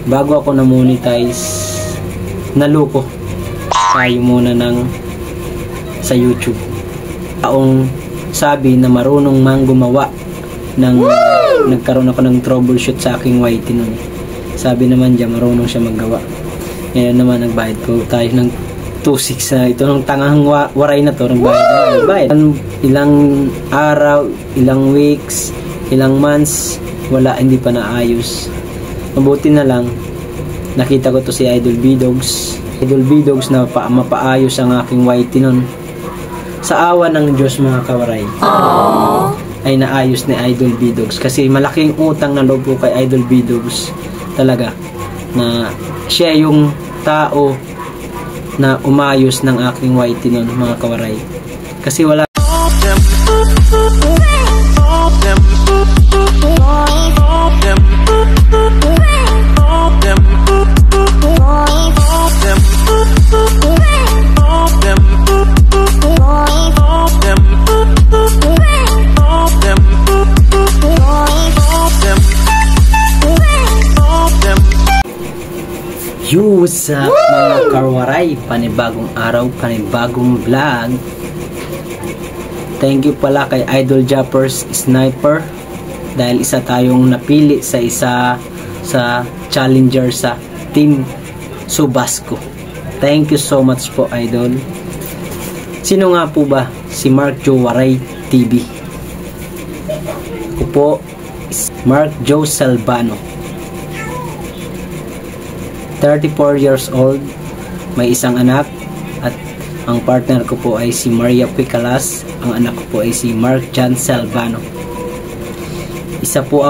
bago ako na-monetize, naluko tayo muna sa YouTube. Taong sabi na marunong mang gumawa ng nagkaroon ako ng troubleshoot sa aking YT nun. Sabi naman diyan marunong siya maggawa. Ngayon naman nagbayad ko tayo ng 2.6 na ito ng tangang waray na to, nagbayad. Ilang araw, ilang weeks, ilang months, wala, hindi pa naayos. Mabuti na lang nakita ko to si Idol Bidogs na mapaayos ang aking YT nun. Sa awa ng Diyos mga kawaray, ay naayos ni Idol Bidogs kasi malaking utang na loob ko kay Idol Bidogs talaga, na siya yung tao na umayos ng aking YT nun mga kawaray, kasi wala What's up mga kawaray, panibagong araw, panibagong vlog. Thank you pala kay Idol Jappers Sniper dahil isa tayong napili sa challenger sa Team Subasco. Thank you so much po Idol. Sino nga po ba si Mark Joe Waray TV? Ako po is Mark Joe Salvano, 34 years old, may isang anak, at ang partner ko po ay si Maria Picalas. Ang anak ko po ay si Mark John Salvano. Isa po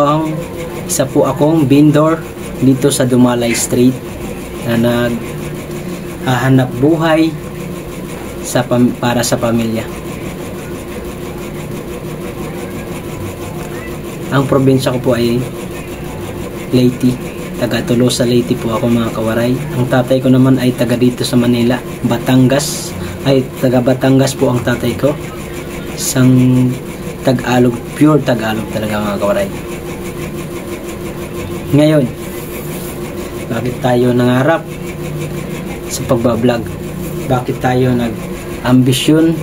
akong vendor dito sa Dumalay Street na naghahanap buhay para sa pamilya. Ang probinsya ko po ay Leyte. Taga Tolosa, Leyte po ako mga kawaray. Ang tatay ko naman ay taga dito sa Manila, Batangas. Taga Batangas po ang tatay ko. Isang Tagalog, pure Tagalog talaga mga kawaray. Ngayon, bakit tayo nangarap sa pagbablog? Bakit tayo nag-ambisyon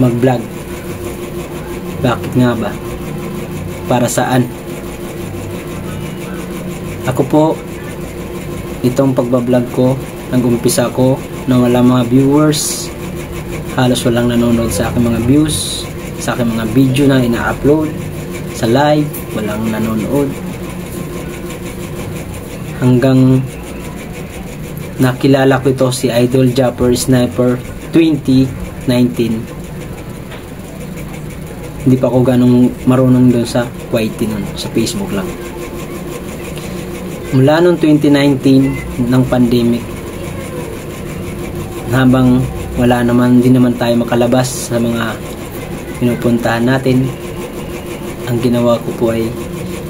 mag-vlog? Bakit nga ba? Para saan? Ako po, itong pagbablog ko, nag-umpisa ko na wala mga viewers, halos walang nanonood sa aking mga views, sa aking mga video na ina-upload, sa live, walang nanonood. Hanggang nakilala ko ito si Idol Japper Sniper 2019. Hindi pa ako ganong marunong doon sa YT nun, sa Facebook lang. Mula noong 2019 ng pandemic, habang wala naman, din naman tayo makalabas sa mga pinupuntahan natin, ang ginawa ko po ay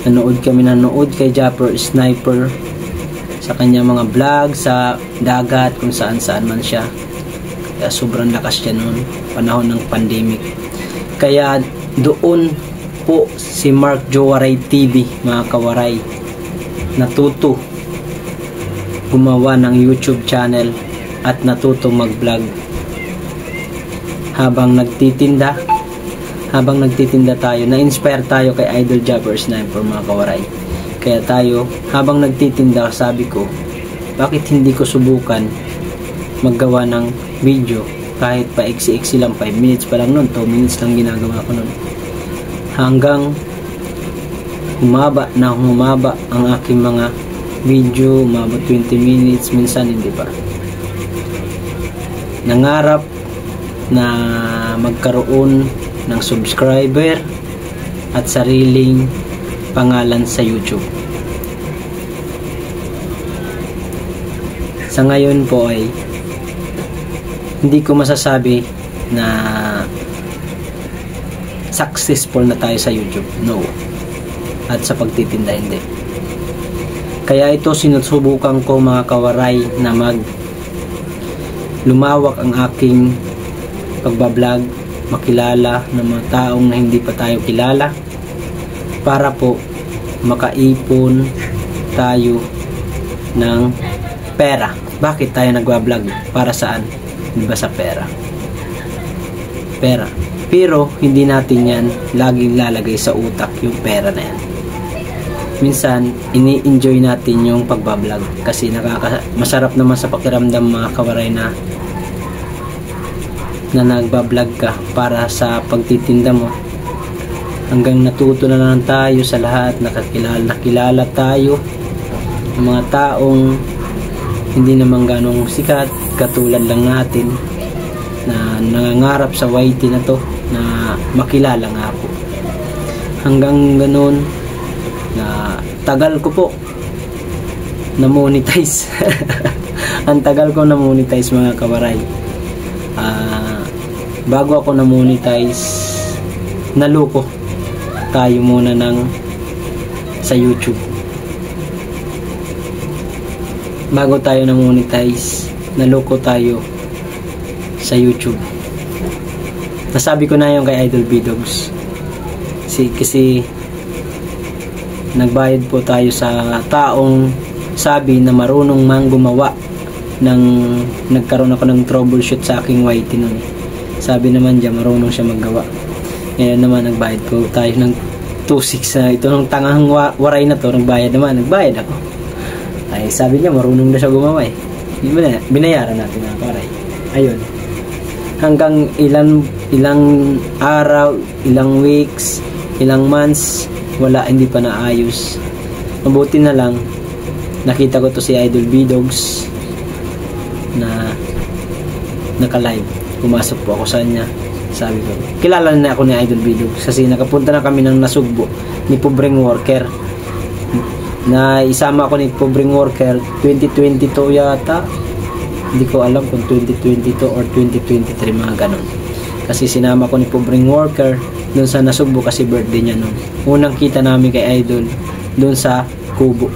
nanood kay Japper Sniper sa kanya mga vlog sa dagat, kung saan man siya. Kaya sobrang lakas siya noon, panahon ng pandemic. Kaya doon po si Mark Joe Waray TV mga kawaray natuto gumawa ng YouTube channel at natuto mag-vlog. Habang nagtitinda tayo, na-inspire tayo kay Idol Japper Sniper mga kawaray. Kaya tayo, habang nagtitinda, sabi ko, bakit hindi ko subukan maggawa ng video kahit pa iksi-iksi lang, 5 minutes pa lang nun, 2 minutes lang ginagawa ko nun. Hanggang humaba ang aking mga video, umabot 20 minutes, minsan hindi pa. Nangarap na magkaroon ng subscriber at sariling pangalan sa YouTube. Sa ngayon po ay hindi ko masasabi na successful na tayo sa YouTube. No. At sa pagtitinda hindi. Kaya ito sinusubukan ko mga kawaray na lumawak ang aking pagbablog, makilala ng mga taong na hindi pa tayo kilala, para po makaipon tayo ng pera. Bakit tayo nagwa-vlog? Para saan? Di ba sa pera? Pera. Pero hindi natin yan laging lalagay sa utak yung pera na yan. Minsan, ini-enjoy natin yung pagbablog kasi masarap naman sa pakiramdam mga kawaray na nagbablog ka para sa pagtitinda mo. Hanggang natuto na lang tayo sa lahat, nakilala tayo ng mga taong hindi naman ganong sikat, katulad lang natin na nangangarap sa YT na to na makilala nga ako. Hanggang ganun na tagal ko po na monetize. Ang tagal ko na monetize mga kawaray. Bago ako na monetize, naluko tayo muna sa YouTube. Bago tayo na monetize, naluko tayo sa YouTube. Nasabi ko na yung kay Idol Bidogs. Kasi nagbayad po tayo sa taong sabi na marunong mang gumawa ng nagkaroon ako ng troubleshoot sa aking YT nun. Sabi naman diyan marunong siya maggawa. Ngayon naman nagbayad ko tayo ng 2.6 na ito ng tangang waray na to, nagbayad ako. Ay sabi niya marunong na siya gumawa eh. Binayaran natin ang paray. Ayun. Hanggang ilang araw, ilang weeks, ilang months, hindi pa naayos. Mabuti na lang nakita ko to si Idol Bidogs na naka-live. Pumasok po ako sa kanya. Sabi ko, kilala na ako ni Idol Bidogs kasi nakapunta na kami ng Nasugbo ni Pobreng Worker. Na isama ako ni Pobreng Worker 2022 yata. Hindi ko alam kung 2022 or 2023, mga ganun. Kasi sinama ko ni Pobreng Worker doon sa Nasugbo kasi birthday niya noon. Unang kita namin kay Idol doon sa Kubo.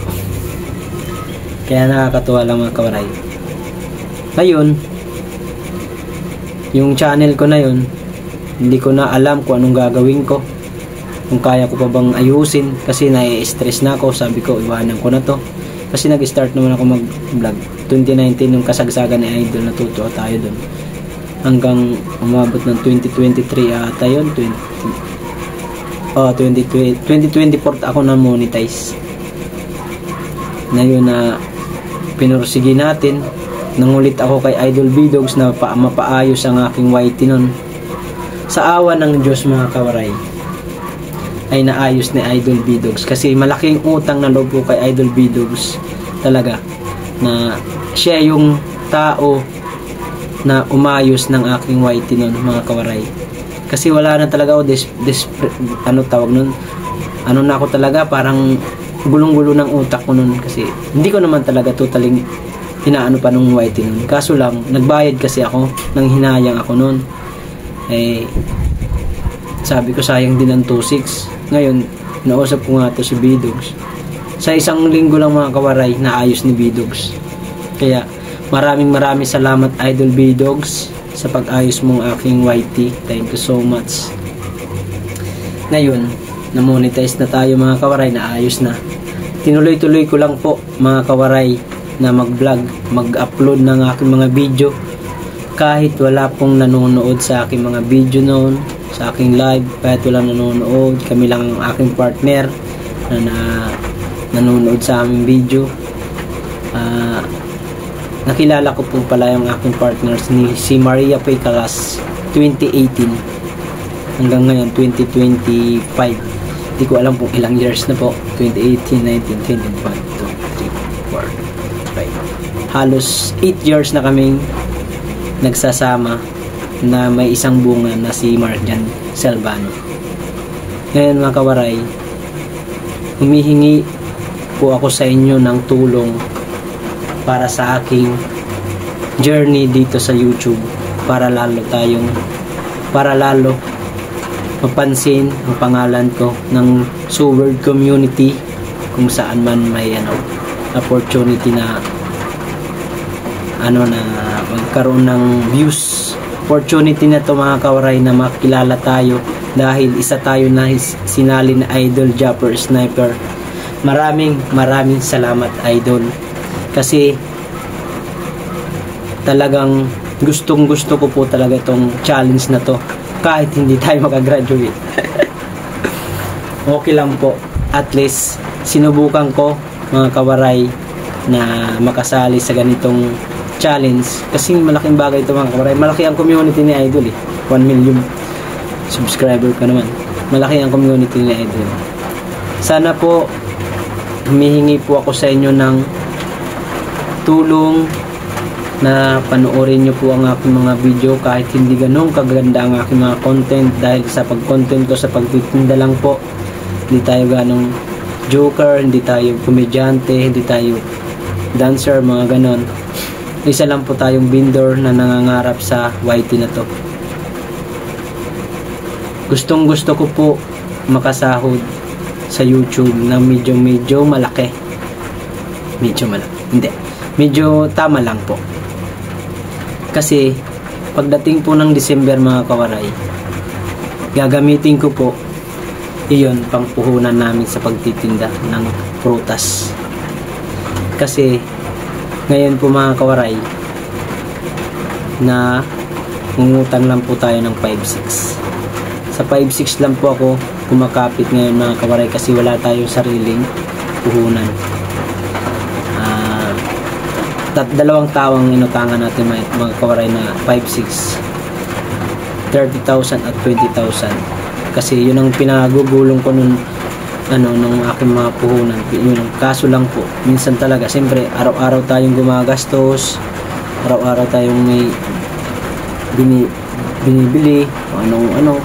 Kaya nakakatuwa lang mga kawaray. Ngayon, yung channel ko na yun, hindi ko na alam kung anong gagawin ko. Kung kaya ko pa bang ayusin kasi nai-stress na ako. Sabi ko, iwanan ko na to. Kasi nag-start naman ako mag-vlog 2019, yung kasagsagan ni Idol, natuto tayo dun hanggang umabot ng 2023 ata yun. 2024 ako na monetize na yun na pinursige natin. Nangulit ako kay Idol Bidogs na mapaayos ang aking YT nun. Sa awa ng Diyos mga kawaray ay naayos ni Idol Bidogs kasi malaking utang na loob ko kay Idol Bidogs talaga na siya yung tao na umayos ng aking YT nun mga kawaray. Kasi wala na talaga ako na ako talaga, parang gulong-gulo ng utak ko nun kasi hindi ko naman talaga totaling inaano pa nung YT nun. Kaso lang, nagbayad kasi ako, nang hinayang ako nun. Eh, sabi ko sayang din ang 2.6. Ngayon, nausap ko nga to si Bidogs. Sa isang linggo lang mga kawaray, naayos ni Bidogs. Kaya, maraming salamat Idol Bidogs sa pag-ayos mong aking YT. Thank you so much. Ngayon, na-monetize na tayo mga kawaray, naayos na. Tinuloy-tuloy ko lang po mga kawaray na mag-vlog, mag-upload ng aking mga video kahit wala pong nanonood sa aking mga video noon, sa aking live, kahit wala nanonood, kami lang ang aking partner na nanonood sa aming video. Nakilala ko po pala yung aking partners ni si Maria Paycalas 2018 hanggang ngayon 2025. Hindi ko alam kung ilang years na po. 2018, 19, 20, 1, 2, 3, 4, 5. Halos 8 years na kaming nagsasama na may isang bunga na si Marjan Selvano. Ngayon mga kawaray, humihingi po ako sa inyo ng tulong para sa aking journey dito sa YouTube para lalo mapansin ang pangalan ko ng Sword community kung saan man may opportunity na magkaroon ng views. Opportunity na to mga kawaray na makilala tayo dahil isa tayo na sinali na Idol Japper Sniper. Maraming salamat Idol. Kasi talagang gustong gusto ko po talaga itong challenge na to kahit hindi tayo makagraduate. Okay lang po, at least sinubukan ko mga kawaray na makasali sa ganitong challenge kasi malaking bagay ito mga kawaray. Malaki ang community ni Idol 1 million subscriber ka naman. Malaki ang community ni Idol. Sana po humihingi po ako sa inyo ng tulong na panoorin nyo po ang aking mga video kahit hindi ganun kaganda ang aking mga content, dahil sa pag-content ko sa pagtitinda lang po. Hindi tayo ganong joker, hindi tayo komedyante, hindi tayo dancer, mga ganon. Isa lang po tayong vendor na nangangarap sa YT na to. Gustong gusto ko po makasahod sa YouTube na medyo malaki. Medyo tama lang po. Kasi pagdating po ng December mga kawaray, gagamitin ko po iyon pang puhunan namin sa pagtitinda ng prutas. Kasi ngayon po mga kawaray, na ngungutang lang po tayo ng 5-6. Sa 5-6 lang po ako kumakapit ngayon mga kawaray kasi wala tayong sariling puhunan. Dalawang tawang inutangan natin mga kawaray na 5-6, 30,000 at 20,000. Kasi yun ang pinagugulong ko nung aking mga puhunan. Yun, kaso lang po, minsan talaga, siyempre araw-araw tayong gumagastos, araw-araw tayong may binibili,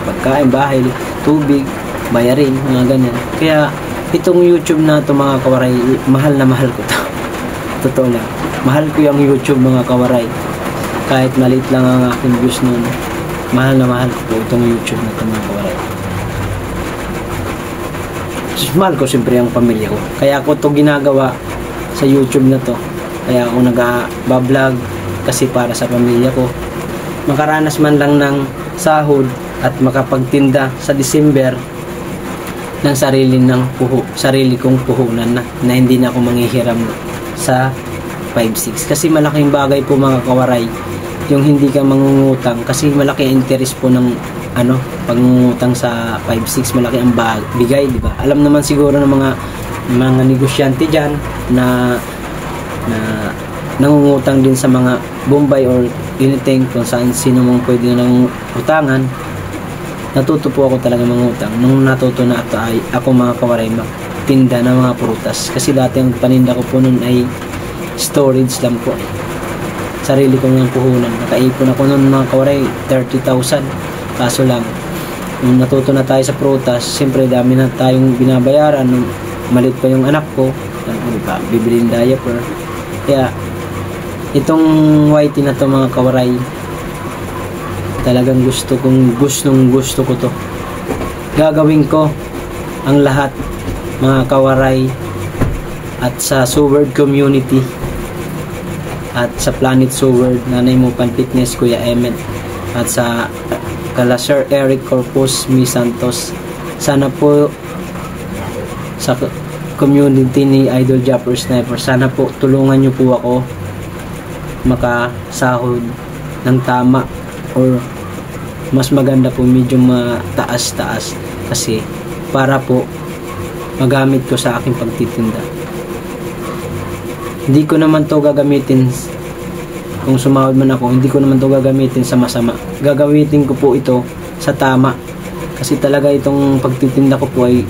pagkain, bahay, tubig, bayarin, mga ganyan. Kaya itong YouTube na ito mga kawaray, mahal na mahal ko to. Totoo lang, mahal ko yung YouTube mga kawaray. Kahit maliit lang ang aking views nun, mahal na mahal ko po itong YouTube na ito mga kawaray. Mahal ko siyempre ang pamilya ko, kaya ako to ginagawa sa YouTube na to. Kaya ako nag-vlog kasi para sa pamilya ko, makaranas man lang ng sahod at makapagtinda sa December ng sarili kong puhunan na hindi na ako manghihiram sa 5-6. Kasi malaking bagay po mga kawaray yung hindi ka mangungutang, kasi malaki ang interest po ng pangungutang sa 5-6, malaki ang bigay, di ba? Alam naman siguro ng mga negosyante diyan na nangungutang din sa mga Bombay or anything kung saan sino mong pwede nang utangan. Natuto po ako talaga mangutang nung natuto na ako mga kawaray magtinda ng mga prutas. Kasi dati ang paninda ko po nun ay storage lang po. Sarili ko ng puhunan. Nakaipon ako nun mga kawaray 30,000. Kaso lang, nung natuto na tayo sa prutas, siyempre dami na tayong binabayaran. Nung malit pa yung anak ko, bibilin diaper. Kaya itong YT na to mga kawaray, talagang gusto ko to. Gagawin ko ang lahat mga kawaray, at sa Seward community at sa Planet Seward, Nanay Mupan Fitness, Kuya Emmet, at sa kala Sir Eric Corpus Mi Santos. Sana po sa community ni Idol Japper Sniper, sana po tulungan nyo po ako makasahod ng tama, or mas maganda po medyo mataas-taas, kasi para po magamit ko sa aking pagtitinda. Hindi ko naman to gagamitin, kung sumahod man ako, hindi ko naman to gagamitin sa masama. Gagamitin ko po ito sa tama, kasi talaga itong pagtitinda ko po ay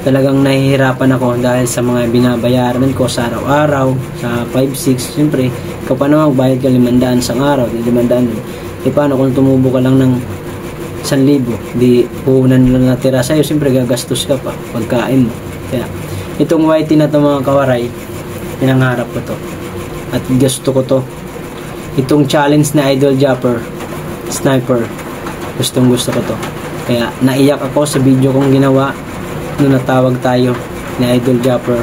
talagang nahihirapan ako dahil sa mga binabayaran ko sa araw-araw, sa 5-6. Siyempre, kapag naman magbayad ka 500 sa araw, 500. Paano kung tumubo ka lang ng 1,000, di puhunan lang natira sa'yo, siyempre gagastos ka pa pagkain mo. Kaya itong YT na to mga kawaray, pinangarap ko to at gusto ko to. Itong challenge na Idol Japper Sniper, gustong gusto ko to. Kaya naiyak ako sa video kong ginawa nung natawag tayo ni Idol Japper.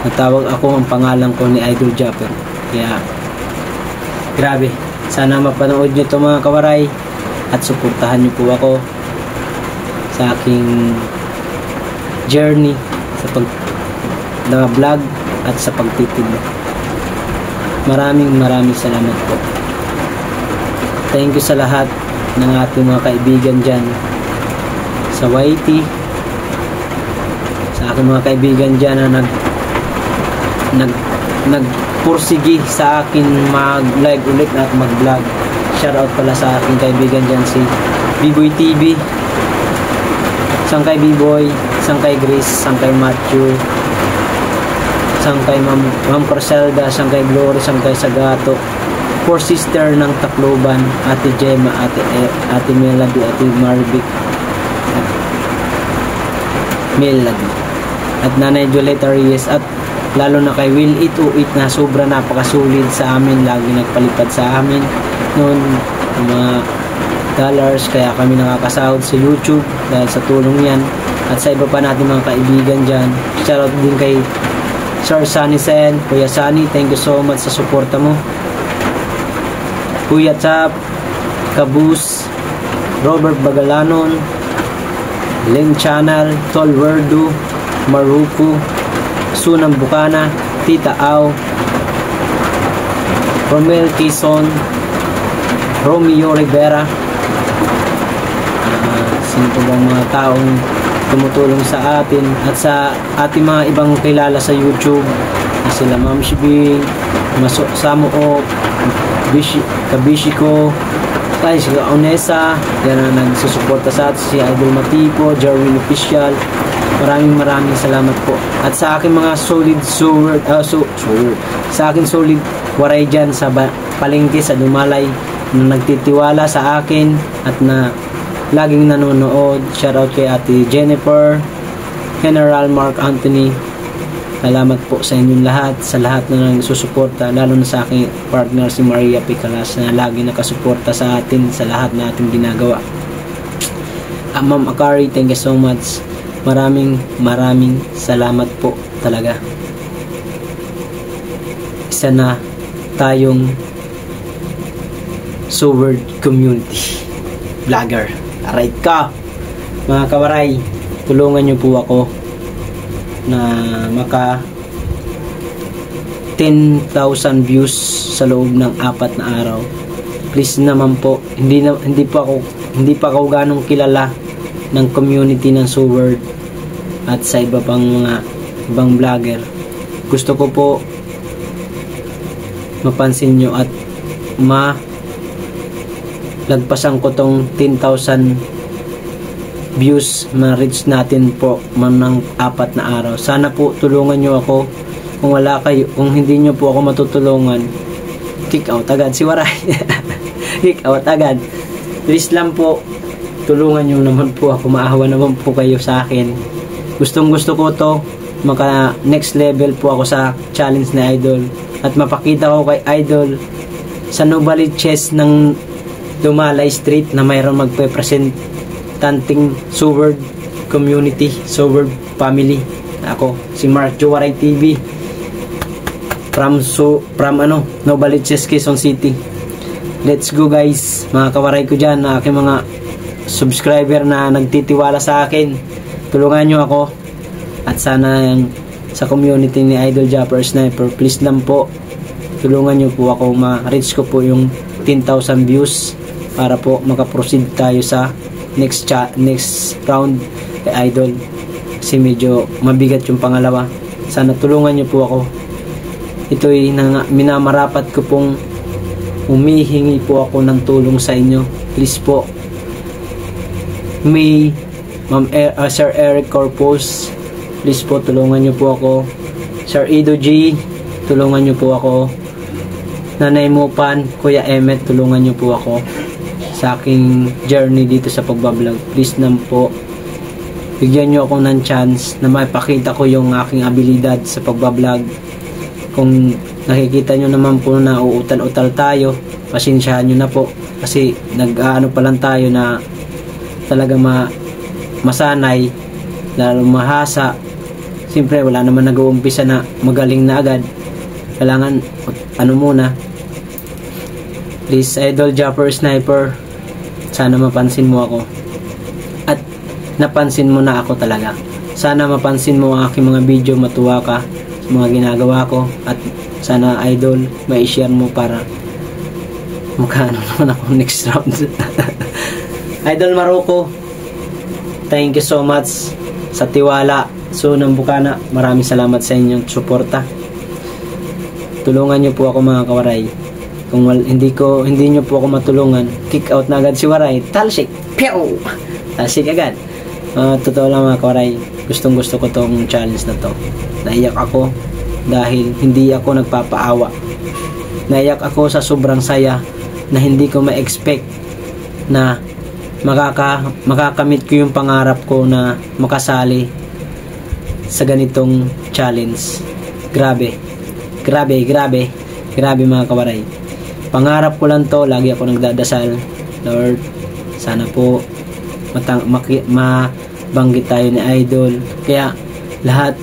Natawag ako, ang pangalan ko ni Idol Japper. Kaya grabe, sana mapanood nyo to mga kawaray, at suportahan nyo po ako sa aking journey sa pag-vlog at sa pagtitinda. Maraming salamat po. Thank you sa lahat ng ating mga kaibigan dyan sa YT, sa aking mga kaibigan dyan na nagpursigi sa akin mag-live ulit at mag-vlog. Shoutout pala sa aking kaibigan dyan si B-Boy TV, isang kay B-Boy, isang kay Grace, isang kay Matthew, isang kay Ma'am Corselda, isang kay Glory, isang kay Sagato, 4 sister ng Tacloban, Ate Gemma, Ate Melody, Ate Marvic, Melody, at Nanay Julieta Reyes, at lalo na kay Will 828 na sobra napakasulit sa amin, lagi nagpalipad sa amin noon mga dollars, kaya kami nakakasahod sa YouTube dahil sa tulong yan, at sa iba pa natin mga kaibigan dyan. Shoutout din kay Sir Sunny Sen, Kuya Sunny, thank you so much sa suporta mo. Kuya Chap, Kabus, Robert Bagalanon, Ling Channel, Tol Werdu, Maruku, Sunang Bukana, Tita Au, Romel Quezon, Romeo Rivera, sino po bang mga taong tumutulong sa atin, at sa ating mga ibang kilala sa YouTube na sila Ma'am Shibing, Samuok, Kabishiko, tayo sila Onesa, yan na nagsusuporta sa atin, si Idol Matipo, Jarwin Official. Maraming salamat po. At sa aking mga sa aking solid waray dyan sa palengke, sa Dumalay, na nagtitiwala sa akin at na laging nanonood. Shoutout kay Ate Jennifer, General Mark Anthony. Salamat po sa inyong lahat, sa lahat na nagsusuporta, lalo na sa aking partner si Maria Picalas na lagi nakasuporta sa atin sa lahat na ating ginagawa. Ma'am Akari, thank you so much. Maraming salamat po talaga. Isa na tayong Sword Community Vlogger. Alright ka, mga kawaray, tulungan nyo po ako na maka 10,000 views sa loob ng 4 na araw. Please naman po, hindi pa ako ganong kilala ng community ng Sword at sa iba pang mga ibang vlogger. Gusto ko po mapansin nyo at lagpasan ko tong 10,000 views, ma-reach natin po ng 4 na araw. Sana po tulungan nyo ako. Kung hindi nyo po ako matutulungan, kick out agad si Waray. Kick out agad. Please lang po, tulungan nyo naman po ako, maawa naman po kayo sa akin. Gustong gusto ko to, maka next level po ako sa challenge na Idol, at mapakita ko kay Idol sa Novaliches ng Dumalay Street na mayroon magpe-presentanting Sword Community, Sword Family. Ako, si Mark Juwaray TV from Novaliches, Quezon City. Let's go guys, mga kawaray ko dyan, na aking mga subscriber na nagtitiwala sa akin. Tulungan nyo ako, at sana sa community ni Idol Japper Sniper, please lang po, tulungan nyo po ako, ma-reach ko po yung 10,000 views para po makaproceed tayo sa next round kay Idol, kasi medyo mabigat yung pangalawa. Sana tulungan nyo po ako. Ito'y minamarapat ko pong humihingi po ako ng tulong sa inyo. Please po, Sir Eric Corpus, please po tulungan nyo po ako. Sir Ido G, tulungan nyo po ako. Nanay Mupan, Kuya Emmet, tulungan nyo po ako sa aking journey dito sa pagbablog. Please naman po, bigyan nyo ako ng chance na maipakita ko yung aking abilidad sa pagbablog. Kung nakikita nyo naman po na uutal-utal tayo, pasensyahan nyo na po, kasi nag-ano pa lang tayo na talaga masanay, lalo mahasa. Siyempre wala naman nag-uumpisa na magaling na agad, kailangan muna. Please Idol Japper Sniper, sana mapansin mo ako, at napansin mo na ako talaga. Sana mapansin mo ang aking mga video, matuwa ka mga ginagawa ko, at sana idol mai-share mo para magkano naman ako next round. Idol Maruko, thank you so much sa tiwala. So ng Bukana, maraming salamat sa inyong suporta. Tulungan niyo po ako mga kawaray. Kung hindi niyo po ako matulungan, kick out na agad si Waray. Talsik, pew! Talsik agad. Totoo lang mga kawaray, gustong gusto ko tong challenge na to. Naiyak ako dahil hindi ako nagpapaawa. Naiyak ako sa sobrang saya na hindi ko ma-expect na makakamit ko yung pangarap ko na makasali sa ganitong challenge. Grabe mga kawaray. Pangarap ko lang to, lagi ako nagdadasal, Lord, sana po mabanggit tayo ni Idol. Kaya lahat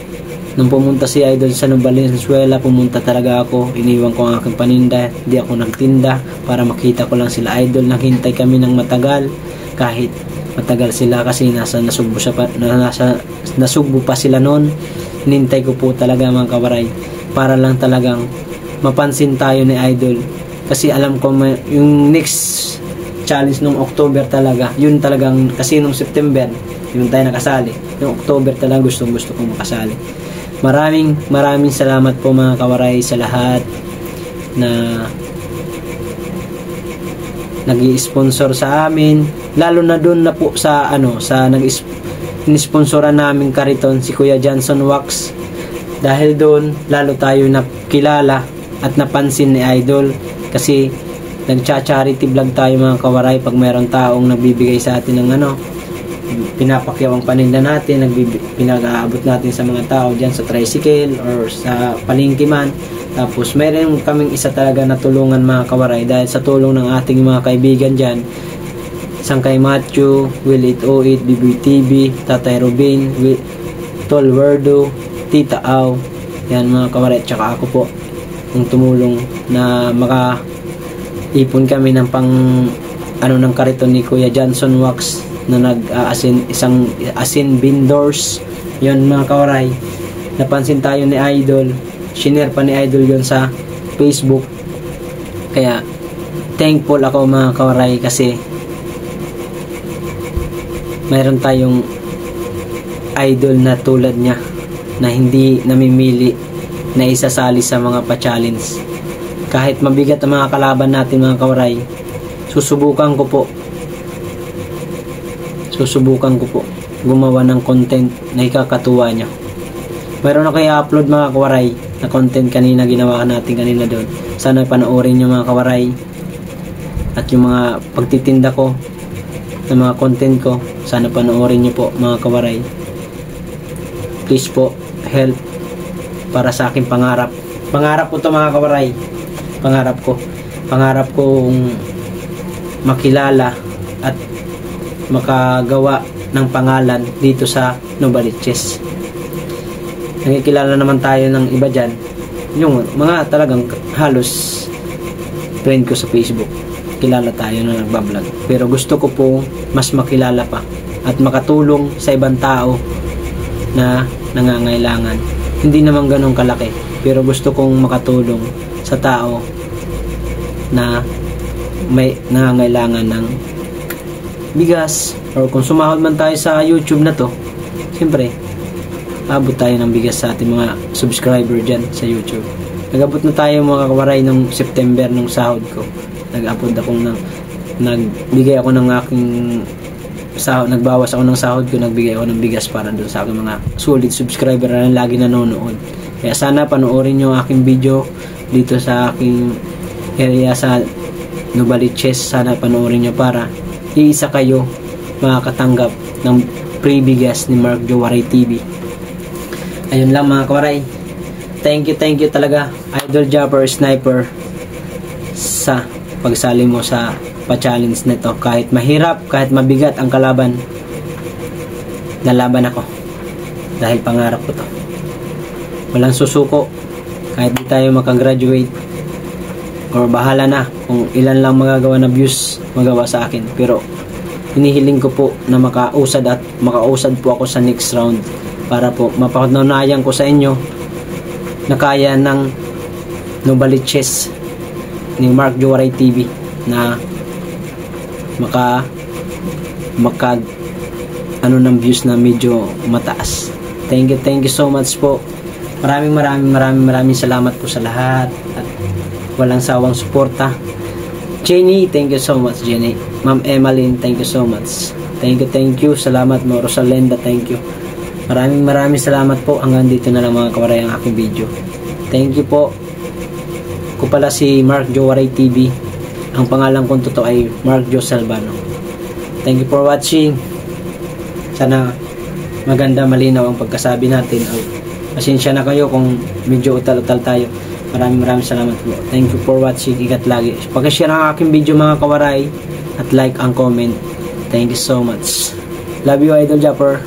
nung pumunta si Idol sa Valenzuela, pumunta talaga ako, iniwan ko ang aking paninda, hindi ako nagtinda para makita ko lang sila Idol. Naghintay kami ng matagal, kahit matagal sila kasi nasugbo pa sila noon. Hinintay ko po talaga mga kawaray para lang talagang mapansin tayo ni Idol, kasi alam ko yung next challenge nung October talaga, yun talagang, kasi nung September yun tayo nakasali, yung October talaga gusto kong makasali. Maraming salamat po mga kawaray sa lahat na nag-i-sponsor sa amin, lalo na dun na po sa nag-sponsoran namin kariton si Kuya Johnson Wax. Dahil doon lalo tayo nakilala at napansin ni Idol, kasi nagcha-charity vlog tayo mga kawaray. Pag mayroong taong nagbibigay sa atin ng pinapakyaw ang paninda natin, pinag-aabot natin sa mga tao dyan sa tricycle or sa palengke man. Tapos mayroon kaming isa talaga na tulungan mga kawaray, dahil sa tulong ng ating mga kaibigan dyan, isang kay Matthew, Will It O It, Bibi TV, Tatay Robin, Tol Werdo, Tita Au, yan mga kawaray, tsaka ako po yung tumulong na maka-ipon kami ng ng kariton ni Kuya Johnson Wax na isang asin vendors. Yun mga kawaray, napansin tayo ni Idol, shinare pa ni Idol yun sa Facebook. Kaya thankful ako mga kawaray, kasi mayroon tayong idol na tulad niya na hindi namimili na isasali sa mga pa-challenge. Kahit mabigat ang mga kalaban natin mga kawaray, susubukan ko po gumawa ng content na ikakatuwa niya. Meron ako i-upload mga kawaray na content kanina, ginawa natin kanina doon. Sana panoorin nyo mga kawaray. At yung mga pagtitinda ko ng mga content ko, sana panoorin nyo po mga kawaray. Please po, help para sa aking pangarap. Pangarap ko to mga kawaray. Pangarap ko makilala at makagawa ng pangalan dito sa Novaliches. Nakikilala naman tayo ng iba dyan, yung mga talagang halos friend ko sa Facebook, kilala tayo na nagbablog. Pero gusto ko po mas makilala pa at makatulong sa ibang tao na nangangailangan. Hindi naman ganun kalaki, pero gusto kong makatulong sa tao na may nangangailangan ng bigas, or kung sumahod man tayo sa YouTube na to, siyempre abot tayo ng bigas sa ating mga subscriber dyan sa YouTube. Nag-abot na tayo mga kawaray nung September nung sahod ko. Nagbigay ako ng aking sahod, nagbawas ako ng sahod ko, nagbigay ako ng bigas para doon sa aking mga solid subscriber na lagi nanonood. Kaya sana panoorin nyo aking video dito sa aking area sa Novaliches. Sana panoorin nyo para iisa kayo makakatanggap ng free bigas ni Mark Jowaray TV. Ayun lang mga kawaray. Thank you talaga Idol Japper Sniper sa pagsali mo sa pa-challenge nito. Kahit mahirap, kahit mabigat ang kalaban, nalaban ako dahil pangarap ko to. Walang susuko kahit di tayo makagraduate, or bahala na kung ilan lang magagawa na views magawa sa akin. Pero hinihiling ko po na makausad po ako sa next round para po mapatunayan ko sa inyo nakaya ng Novaliches ni Mark Jowaray TV na maka ano ng views na medyo mataas. Thank you so much po. Maraming salamat po sa lahat at walang sawang suporta. Jenny, thank you so much. Jenny, Ma'am Emmeline, thank you so much. Thank you. Salamat mo. Rosalenda, thank you. Maraming salamat po. Hanggang dito na lang mga kawaray ang aking video. Thank you po. Ko pala si Mark Jowaray TV. Ang pangalan kong totoo ay Mark Jo Salvano. Thank you for watching. Sana maganda, malinaw ang pagkasabi natin. Pasensya na kayo kung medyo utal-utal tayo. Maraming salamat po. Thank you for watching. Ingat lagi. Pag-share ang aking video mga kawaray at like ang comment. Thank you so much. Love you, Idol Japper.